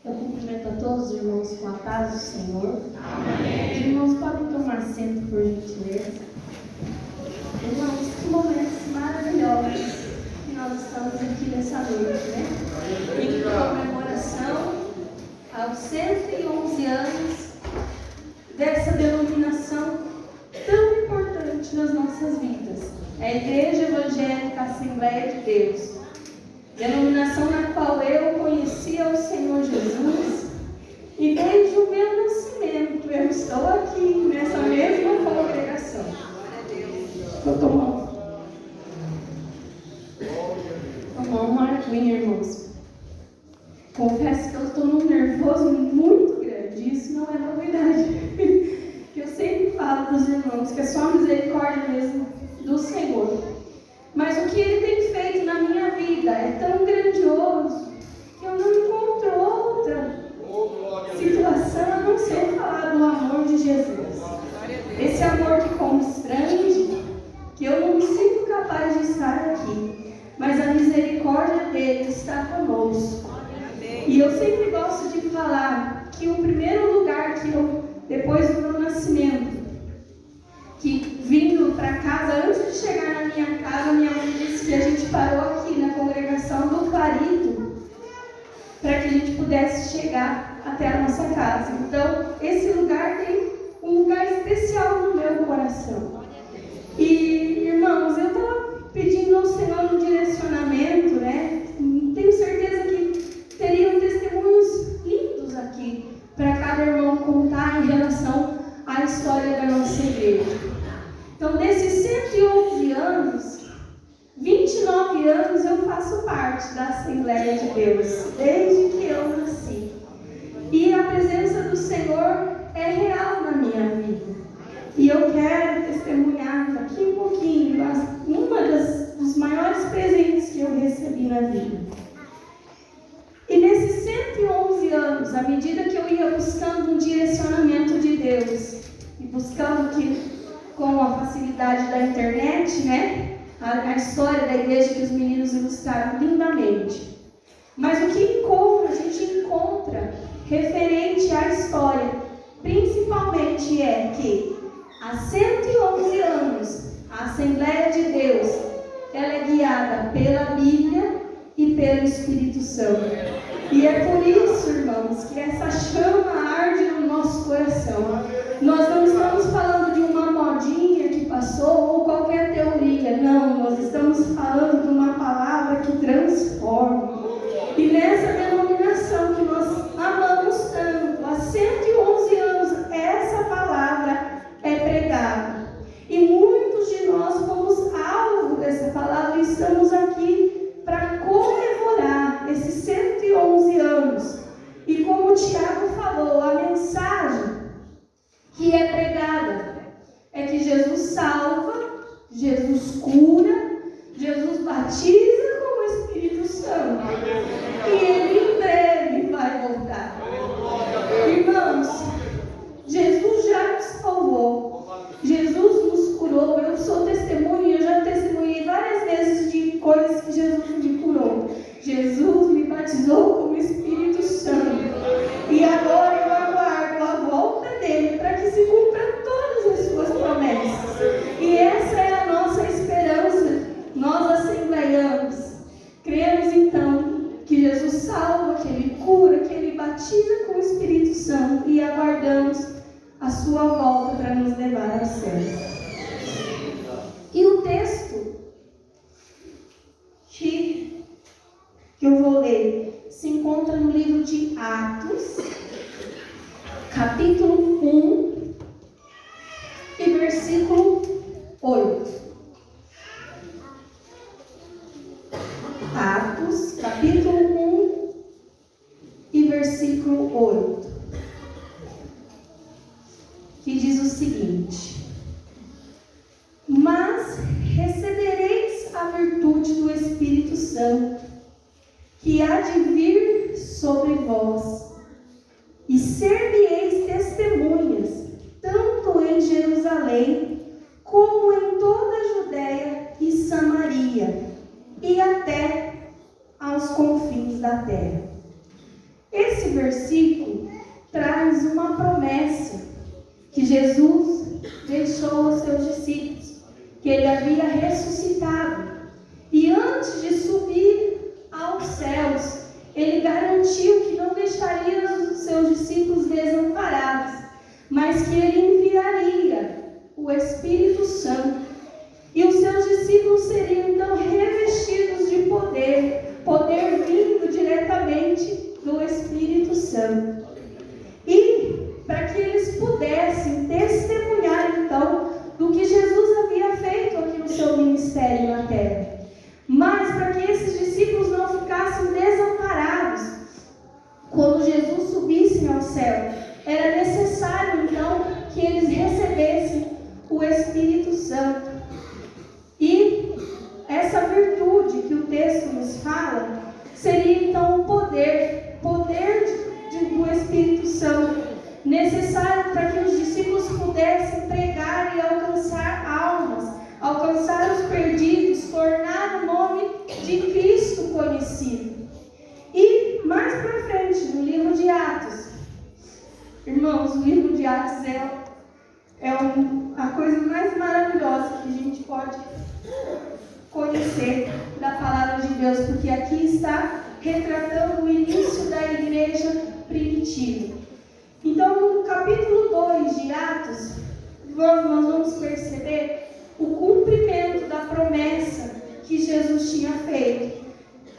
Eu cumprimento a todos os irmãos com a paz do Senhor. Amém. Os irmãos podem tomar assento, por gentileza. Irmãos, que momentos maravilhosos que nós estamos aqui nessa noite, né? Em comemoração aos 111 anos dessa denominação tão importante nas nossas vidas. É a Igreja Evangélica Assembleia de Deus. Denominação na qual eu conhecia o Senhor Jesus e desde o meu nascimento eu estou aqui nessa mesma congregação. Vou tomar uma aguinha, irmãos. Confesso que eu estou num nervoso muito grande. Isso não é novidade. Que eu sempre falo para os irmãos que é só a misericórdia mesmo do Senhor. Mas o que Ele tem feito na minha vida é tão grandioso que eu não encontro outra situação a não ser falar do amor de Jesus. Esse amor que constrange, que eu não me sinto capaz de estar aqui, mas a misericórdia dele está conosco. E eu sempre gosto de falar que o primeiro lugar que eu, depois do meu nascimento, que vindo para casa, antes de chegar na minha casa, minha mãe disse que a gente parou aqui na congregação do Clarito para que a gente pudesse chegar até a nossa casa. Então, esse lugar tem um lugar especial no meu coração. E, irmãos, eu estava pedindo ao Senhor um direcionamento, né? Tenho certeza que teriam testemunhos lindos aqui para cada irmão contar em relação à história da nossa igreja. Então, nesses 111 anos, 29 anos eu faço parte da Assembleia de Deus, desde que eu nasci. E a presença do Senhor é real na minha vida. E eu quero testemunhar daqui um pouquinho dos maiores presentes que eu recebi na vida. E nesses 111 anos, à medida que eu ia buscando um direcionamento de Deus, e buscando com a facilidade da internet, né? A história da igreja que os meninos ilustraram lindamente. Mas o que a gente encontra referente à história, principalmente é que há 111 anos, a Assembleia de Deus, ela é guiada pela Bíblia e pelo Espírito Santo. E é por isso, irmãos, que essa chama arde no nosso coração. Nós não estamos falando de uma modinha que passou ou qualquer teoria. Não, nós estamos falando de uma palavra que transforma. E nessa denominação que nós amamos tanto, há 111 anos, essa palavra é pregada. E muitos de nós fomos alvo dessa palavra e estamos aqui para comemorar esses 111 anos. E como o Tiago falou, a mensagem que é pregada é que Jesus salva, Jesus cura, Jesus batiza com o Espírito Santo. E Ele em breve vai voltar. Irmãos, Jesus já nos salvou, Jesus nos curou. Eu sou testemunha, eu já testemunhei várias vezes de coisas que Jesus me curou. Jesus me batizou com o Espírito Santo. E agora eu aguardo a volta dele para que se cumpra todas as suas promessas. E essa é a nossa esperança, nós assembleianos. Cremos então que Jesus salva, que Ele cura, que Ele batiza com o Espírito Santo e aguardamos a sua volta para nos levar ao céu. E o texto que eu vou ler se encontra no livro de Atos, capítulo 1 e versículo 8. Atos, capítulo 1 e versículo 8. Que diz o seguinte: mas recebereis a virtude do Espírito Santo, que há de vir sobre vós, e ser-me-eis testemunhas, tanto em Jerusalém, como em toda a Judéia e Samaria, e até aos confins da terra. Esse versículo traz uma promessa que Jesus deixou aos seus discípulos, que ele havia ressuscitado. E antes de subir aos céus, ele garantiu que não deixaria os seus discípulos desamparados, mas que ele enviaria o Espírito Santo. E os seus discípulos seriam então revestidos de poder vindo diretamente do Espírito Santo. E para que eles pudessem testemunhar então do que Jesus havia feito aqui no seu ministério na terra. Mas para que esses discípulos não ficassem desamparados quando Jesus subisse ao céu, era necessário então que eles recebessem o Espírito Santo. E essa virtude que o texto nos fala seria então o poder do Espírito Santo, necessário para que os discípulos pudessem pregar e alcançar almas, alcançar os perdidos, tornar o nome de Cristo conhecido. E mais para frente, no livro de Atos, irmãos, o livro de Atos é a coisa mais maravilhosa que a gente pode conhecer da palavra de Deus, porque aqui está retratando o início da igreja primitiva. Então, no capítulo 2 de Atos, nós vamos perceber o cumprimento da promessa que Jesus tinha feito,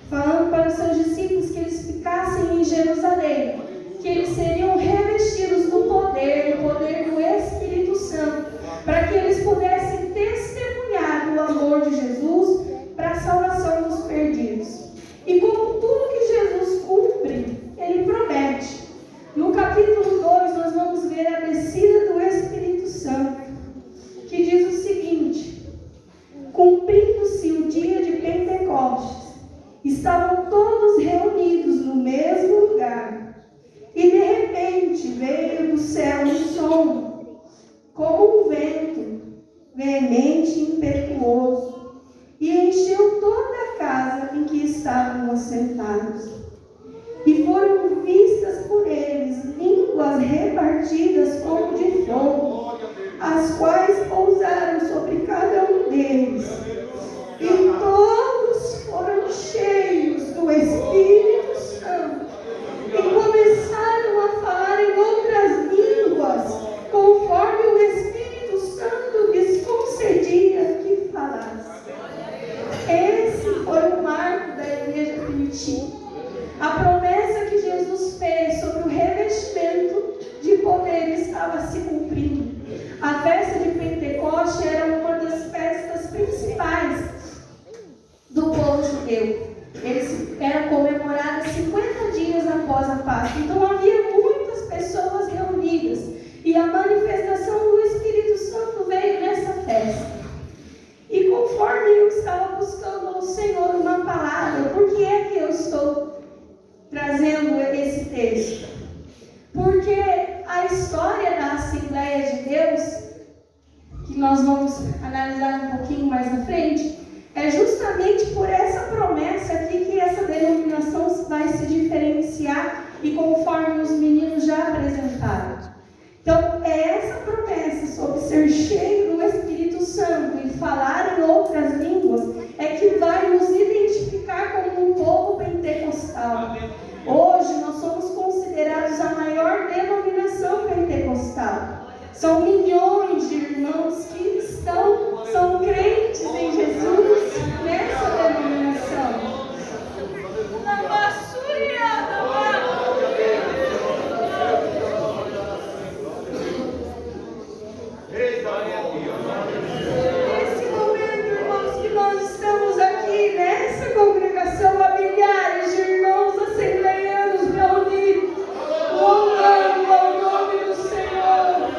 falando para os seus discípulos que eles ficassem em Jerusalém, que eles seriam revestidos do poder do Espírito Santo, para que eles pudessem testemunhar do amor de Jesus para a salvação dos perdidos. E como tudo que Jesus cumpre, ele promete. No capítulo 2, nós vamos ver a descida do Espírito Santo, que diz o seguinte: cumprindo-se o dia de Pentecostes, estavam todos reunidos no mesmo lugar, e de repente veio do céu um som, como um vento, veemente e impetuoso, e encheu toda a casa em que estavam assentados. E foram vistas por eles línguas repartidas como de fogo, as quais pousaram sobre cada um deles. E todos foram cheios do Espírito Santo e começaram a falar em outras línguas, conforme o Espírito Santo lhes concedia que falassem. Esse foi o marco da igreja primitiva. A promessa que Jesus fez sobre o revestimento de poder estava se cumprindo. A festa de Pentecostes era uma das festas principais do povo judeu. Era comemorada 50 dias após a Páscoa. Então havia muitas pessoas reunidas. E a manifestação do Espírito Santo veio nessa festa. E conforme eu estava buscando ao Senhor uma palavra, por que é que eu estou trazendo esse texto? Porque a história da Assembleia de Deus, que nós vamos analisar um pouquinho mais na frente, é justamente por essa promessa aqui que essa denominação vai se diferenciar, e conforme os meninos já apresentaram. Então, é essa promessa sobre ser cheio do Espírito Santo e falar em outras línguas é que vai nos identificar como um povo pentecostal. Hoje, nós somos considerados a maior denominação pentecostal. São milhões de irmãos que são crentes em Jesus nessa denominação. Nesse momento, irmãos, que nós estamos aqui nessa congregação, há milhares de irmãos assembleianos reunidos, louvando ao nome do Senhor.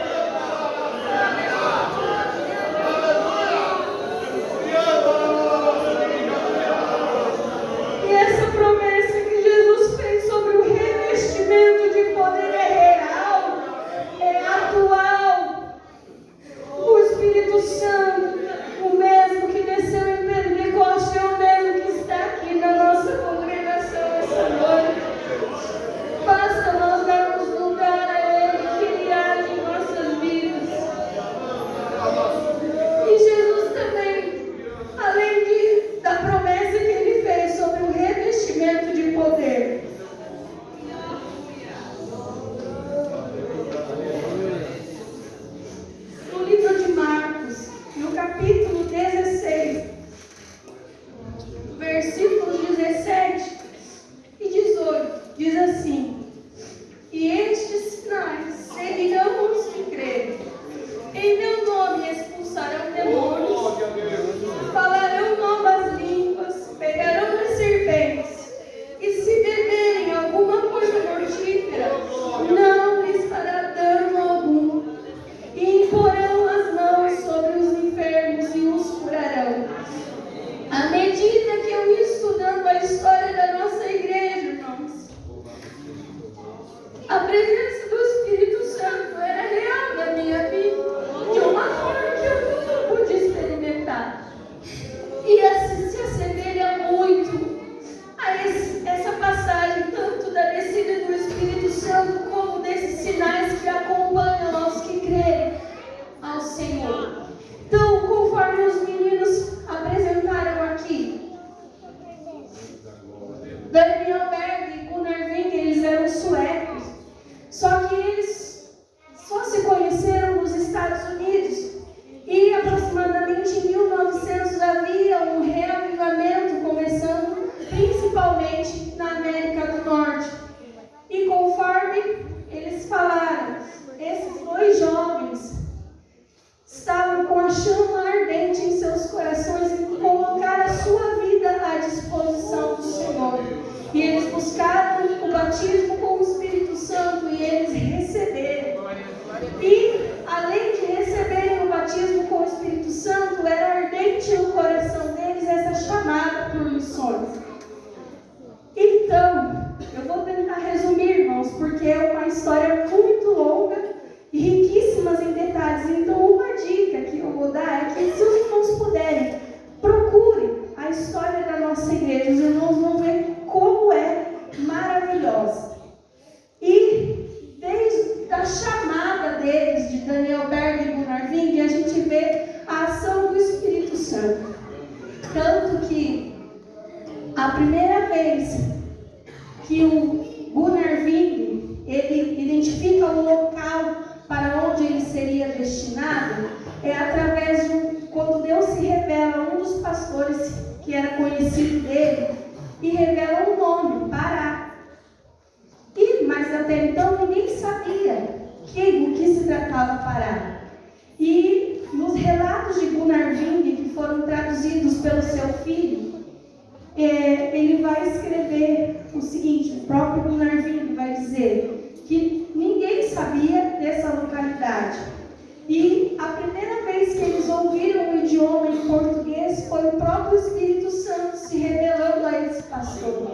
A presença do Espírito Santo era real na minha vida, de uma forma que eu nunca pude experimentar. E se assemelha muito a essa passagem, tanto da descida do Espírito Santo, como desses sinais que acompanham aos que crerem ao Senhor. Então, conforme os meninos apresentaram aqui, Daniel Berg e Gunnar Wing, eles eram suecos, só que eles só se conheceram nos Estados Unidos. E aproximadamente em 1900 havia um reavivamento começando principalmente na América do Norte. E conforme eles falaram, esses dois jovens estavam com a chama ardente em seus corações em colocar a sua vida à disposição do Senhor. E eles buscaram o batismo com o Espírito Santo e eles receberam. E, além de receberem o batismo com o Espírito Santo, era ardente no coração deles essa chamada por missões. Então, eu vou tentar resumir, irmãos, porque é uma história muito longa e riquíssima em detalhes. Então, uma dica que eu vou dar é que, se os irmãos puderem, procurem a história da nossa igreja. Os irmãos vão ver como é maravilhosa. E desde a chamada deles, de Daniel Berg e Gunnar Wing, a gente vê a ação do Espírito Santo. Tanto que a primeira vez que o Gunnar Wing ele identifica o local para onde ele seria destinado, é através de quando Deus se revela a um dos pastores que era conhecido dele, e revela um nome, Pará. Mas até então ninguém sabia o que se tratava Pará. E nos relatos de Gunnar Wing, que foram traduzidos pelo seu filho, ele vai escrever o seguinte: o próprio Gunnar Wing vai dizer que ninguém sabia dessa localidade. E a primeira vez que eles ouviram o idioma em português foi o próprio Espírito Santo se revelando a esse pastor.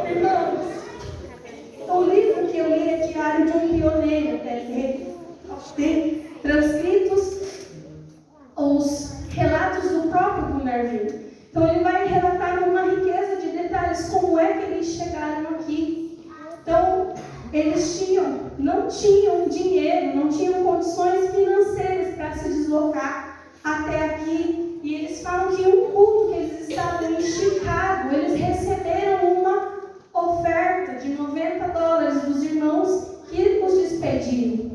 Irmãos, o livro que eu li é Diário de um Pioneiro, tem transcritos os relatos do próprio Gunnar Wing. Então ele vai relatar uma riqueza de detalhes como é que eles chegaram aqui. Então, eles não tinham dinheiro, não tinham condições financeiras para se deslocar até aqui. E eles falam que um culto que eles estavam em Chicago, eles receberam uma oferta de $90 dos irmãos que os despediram.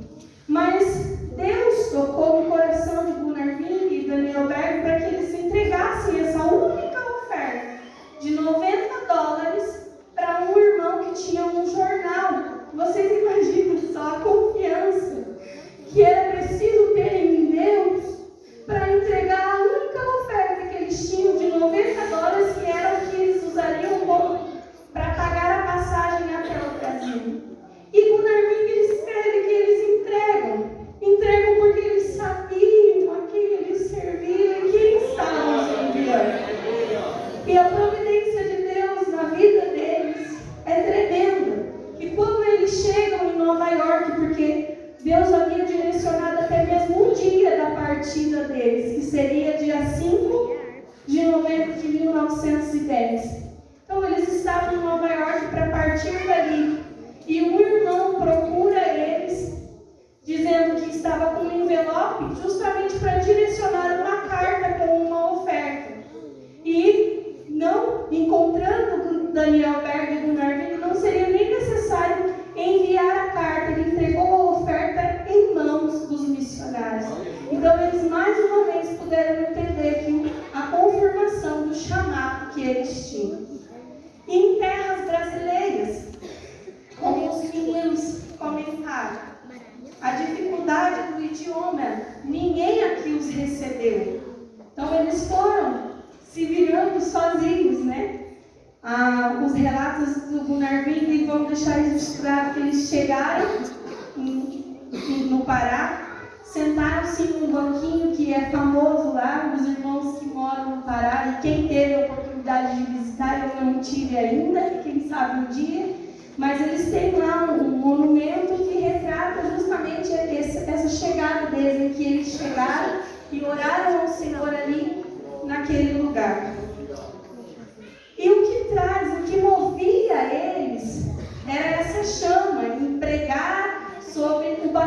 Mas Deus tocou no coração de Gunnar Wing e Daniel Berg para que eles entregassem essa única oferta de $90 para um irmão que tinha um jornal. Vocês imaginam só a confiança que era preciso ter em Deus para entregar a única oferta que eles tinham de $90, que era o que eles usariam para pagar a passagem até o Brasil. E Gunnar Wing escreve que eles entregam porque eles sabiam a quem eles serviam e quem estava os enviando. E a providência de Deus na vida deles é tremenda. E quando eles chegam em Nova York, porque Deus havia direcionado até mesmo um dia da partida deles, que seria dia 5 de novembro de 1910. Então eles estavam em Nova York para partir dali. E um irmão procura eles, dizendo que estava com um envelope, justamente para direcionar uma carta com uma oferta. E não encontrando Daniel Berg e Gunnar Wing, não seria nem necessário enviar a carta. Ele entregou a oferta em mãos dos missionários. Então eles mais uma vez puderam entender que a confirmação do chamado que eles tinham. E em terras brasileiras, como os meninos comentaram, a dificuldade do idioma, ninguém aqui os recebeu. Então eles foram se virando sozinhos, né? Os relatos do Gunnar Wing vão deixar registrado que eles chegaram no Pará, sentaram-se em um banquinho que é famoso lá, os irmãos que moram no Pará, e quem teve a oportunidade de visitar, eu não tive ainda, quem sabe um dia, mas eles têm lá um monumento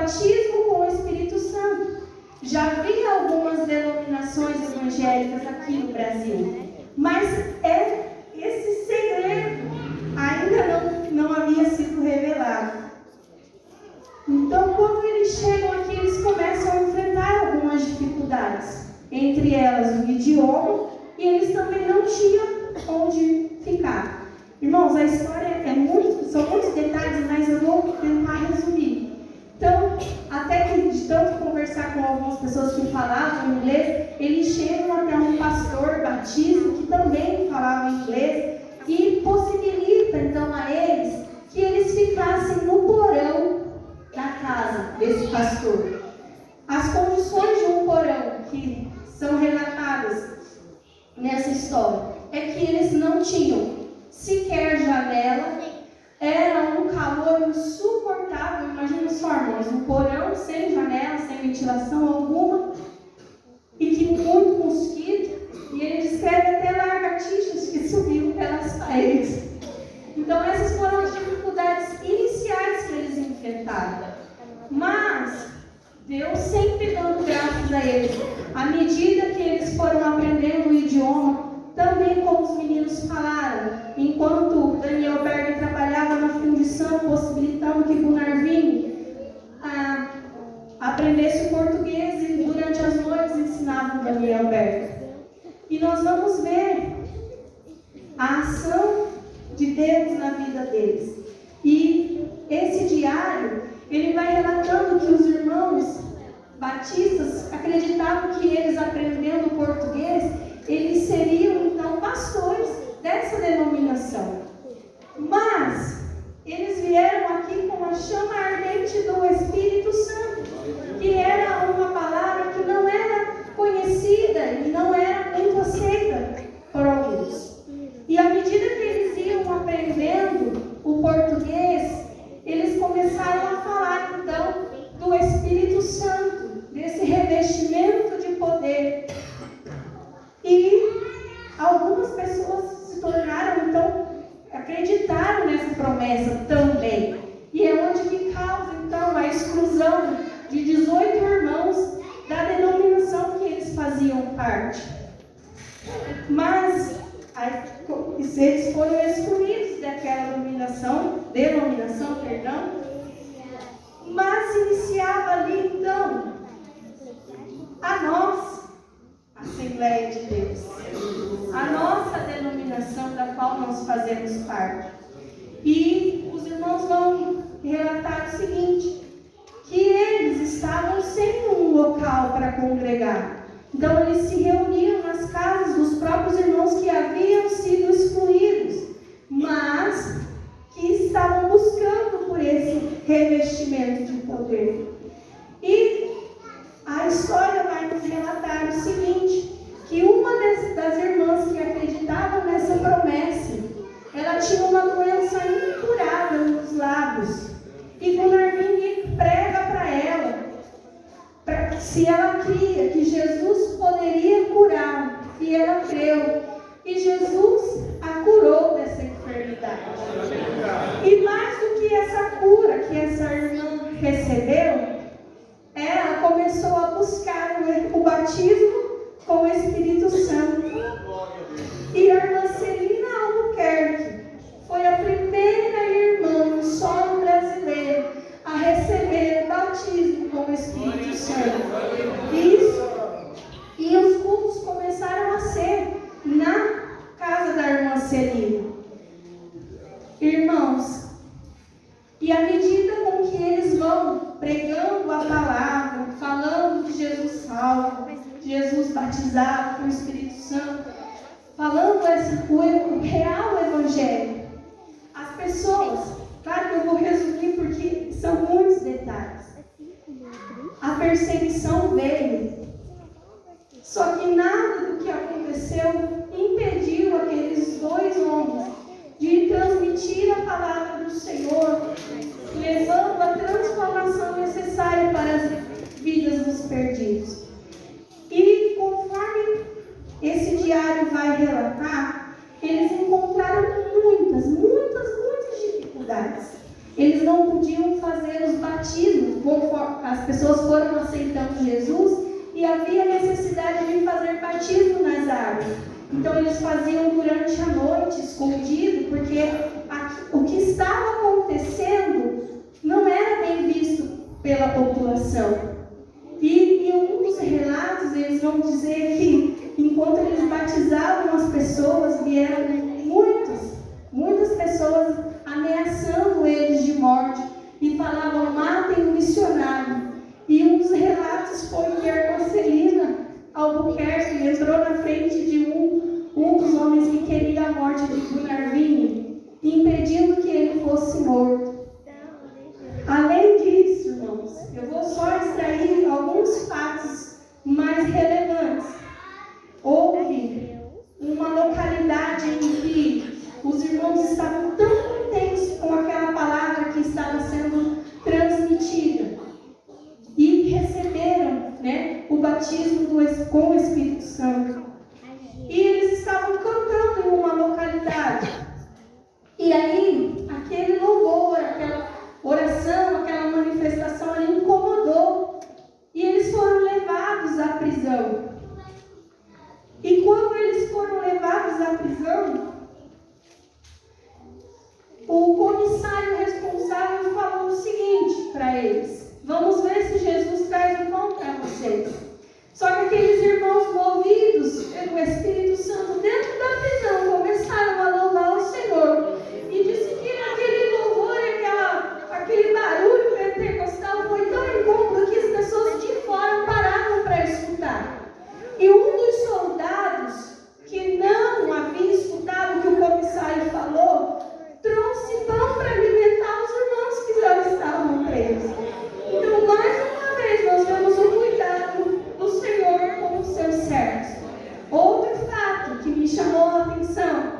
batismo com o Espírito Santo. Já havia algumas denominações evangélicas aqui no Brasil, mas esse segredo ainda não havia sido revelado. Então, quando eles chegam aqui, eles começam a enfrentar algumas dificuldades. Entre elas, o idioma, e eles também não tinham onde ficar. Irmãos, a história são muitos detalhes, mas eu vou tentar resumir. Então, até que de tanto conversar com algumas pessoas que falavam inglês, eles chegam até um pastor batista que também falava inglês e possibilita então a eles que eles ficassem no porão da casa desse pastor. As condições de um porão que são relatadas nessa história é que eles não tinham sequer janela, era um calor insuportável. Imagina só, irmãos, um porão sem janela, sem ventilação alguma, e que muito mosquito, e ele descreve até lagartixas que subiam pelas paredes. Então essas foram as dificuldades iniciais que eles enfrentaram. Mas Deus sempre dando graças a eles. À medida que eles foram aprendendo o idioma, também como os meninos falaram, enquanto Daniel Berg trabalhava na fundição, possibilitando que Gunarvin aprendesse o português, e durante as noites ensinavam Daniel Berg. E nós vamos ver a ação de Deus na vida deles. E esse diário, ele vai relatando que os irmãos batistas acreditavam que eles, aprendendo português, eles seriam então pastores dessa denominação. Mas eles vieram aqui com a chama ardente do Espírito Santo, que era uma palavra que não era conhecida e não era muito aceita por alguns. E à medida que eles iam aprendendo o português, eles começaram a falar então do Espírito Santo, desse revestimento de poder. E algumas pessoas se tornaram, então, acreditaram nessa promessa também. E é onde que causa, então, a exclusão de 18 irmãos da denominação que eles faziam parte. Mas eles foram excluídos daquela denominação, mas iniciava ali, então, a nossa Assembleia de Deus, a nossa denominação da qual nós fazemos parte. E os irmãos vão relatar o seguinte, que eles estavam sem um local para congregar. Então eles se reuniam nas casas dos próprios irmãos que haviam sido excluídos, mas que estavam buscando por esse revestimento de poder. E a história vai nos relatar o seguinte, que uma das irmãs que acreditavam nessa promessa, ela tinha uma doença incurável nos lábios. E Gunarvin prega para ela, se ela cria que Jesus poderia curar, e ela creu. E Jesus a curou dessa enfermidade. E mais do que essa cura que essa irmã recebeu, ela começou a buscar o batismo com o Espírito Santo. E a irmã Celina Albuquerque foi a primeira irmã no solo brasileiro a receber o batismo com o Espírito Santo. E os cultos começaram a ser na casa da irmã Celina. Irmãos, e à medida com que eles vão pregando a palavra, falando que Jesus salva, Jesus batizava com o Espírito Santo, falando o real evangelho, as pessoas, claro que eu vou resumir porque são muitos detalhes, a perseguição veio, só que nada do que aconteceu impediu aqueles dois homens de transmitir a palavra do Senhor, levando a transformação necessária para as vidas dos perdidos. E conforme esse diário vai relatar, eles encontraram muitas dificuldades. Eles não não podiam fazer os batismos, as pessoas foram aceitando Jesus e havia necessidade de fazer batismo nas águas. Então eles faziam durante a noite, escondido, porque o que estava acontecendo não era bem visto pela população. E em um dos relatos eles vão dizer que enquanto eles batizavam as pessoas, vieram muitas pessoas ameaçando eles de morte e falavam: matem o missionário. E um dos relatos foi que a Marcelina Albuquerque entrou na frente de um dos homens que queria a morte de Gunnar, impedindo que ele fosse morto. Além disso, irmãos, eu vou só extrair alguns fatos mais relevantes. Houve uma localidade em que os irmãos estavam tão contentes com aquela palavra que estava sendo transmitida e receberam, o batismo com o Espírito Santo. E eles estavam cantando em uma localidade. E aí, aquele louvor, aquela oração, aquela manifestação ali incomodou. E eles foram levados à prisão. E quando eles foram levados à prisão, o comissário responsável falou o seguinte para eles: vamos ver se Jesus traz o pão para vocês. Só que aqueles irmãos movidos pelo Espírito Santo dentro da prisão começaram a louvar o Senhor. E disse que aquele louvor, aquele barulho pentecostal foi tão incômodo que as pessoas de fora pararam para escutar. E um dos soldados, que não havia escutado o que o comissário falou, trouxe pão para alimentar os irmãos que já estavam presos. Então, mais uma vez, nós vemos o cuidado do Senhor com os seus servos. Outro fato que me chamou a atenção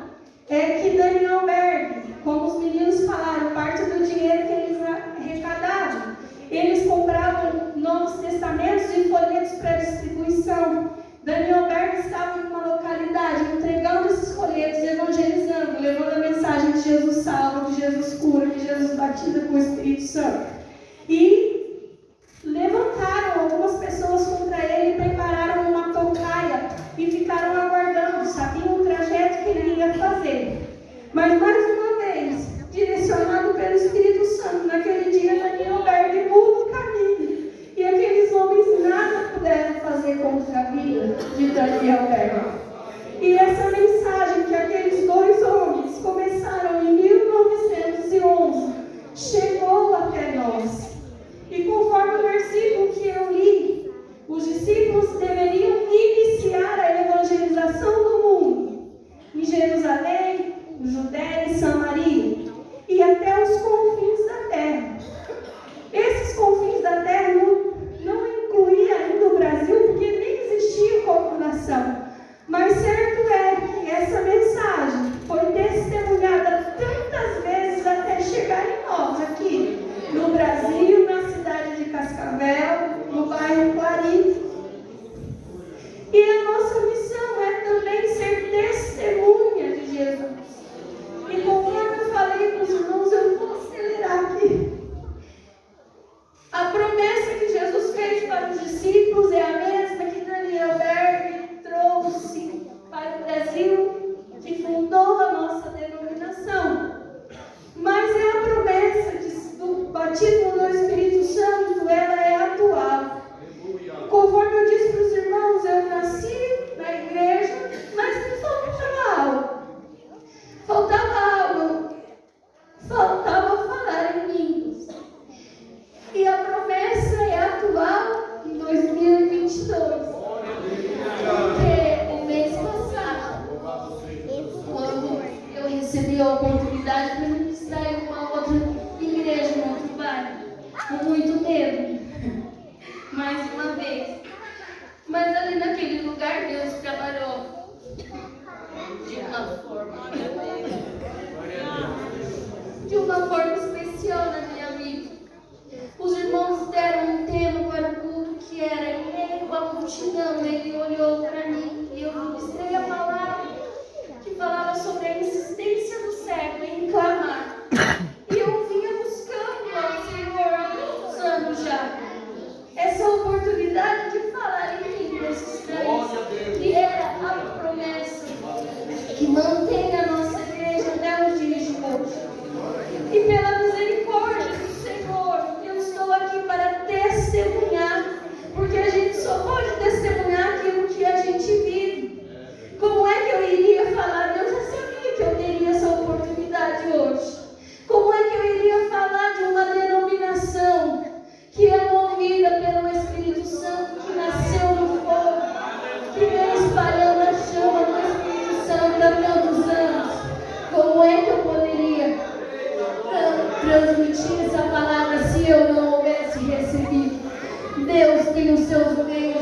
é que Daniel Berg, como os meninos falaram, parte do dinheiro que eles arrecadavam, eles compravam Novos Testamentos e folhetos para distribuição. Daniel Berg estava em uma localidade entregando esses folhetos, evangelizando, levando a mensagem de Jesus salva, de Jesus cura, de Jesus batiza com o Espírito Santo. E levantaram algumas pessoas contra ele, prepararam uma tocaia e ficaram aguardando, sabiam o trajeto que ele ia fazer. Mas mais uma vez, direcionado pelo Espírito Santo, naquele dia Daniel Berg muda o caminho. E aqueles homens nada puderam fazer contra a vida de Daniel Berg. E essa mensagem que aqueles dois homens começaram em 1911 chegou até nós. E conforme o versículo que eu li, os discípulos deveriam iniciar a evangelização do mundo em Jerusalém, Judéia e Samaria e até os confins da terra. Esses confins da terra não incluía ainda o Brasil, porque nem existia como nação. Mas certo é que essa mensagem foi testemunhada tantas vezes até chegar em nós aqui no Brasil, na cidade de Cascavel, no bairro Clarim. E a nossa missão é também ser testemunha de Jesus. E conforme eu falei para os irmãos, eu vou acelerar aqui. A promessa que Jesus fez para os discípulos é a mesma que Daniel Berg trouxe para o Brasil, que fundou a nossa denominação. Mas é a promessa do batismo do Espírito Santo, ela é atual. Conforme eu disse para os irmãos, eu nasci na igreja, mas me faltava algo. Faltava falar em línguas. E a promessa é atual em 2022. Porque o mês passado, quando eu recebi a oportunidade para ministrar em uma outra igreja, em outro bairro, com muito medo, mais uma vez. Mas ali naquele lugar Deus trabalhou de uma forma especial na minha vida. Os irmãos deram um tema para o culto que era em meio à multidão. Ele olhou para mim e eu ministrei a palavra que falava sobre a insistência do cego em clamar. E eu vinha buscando seus meios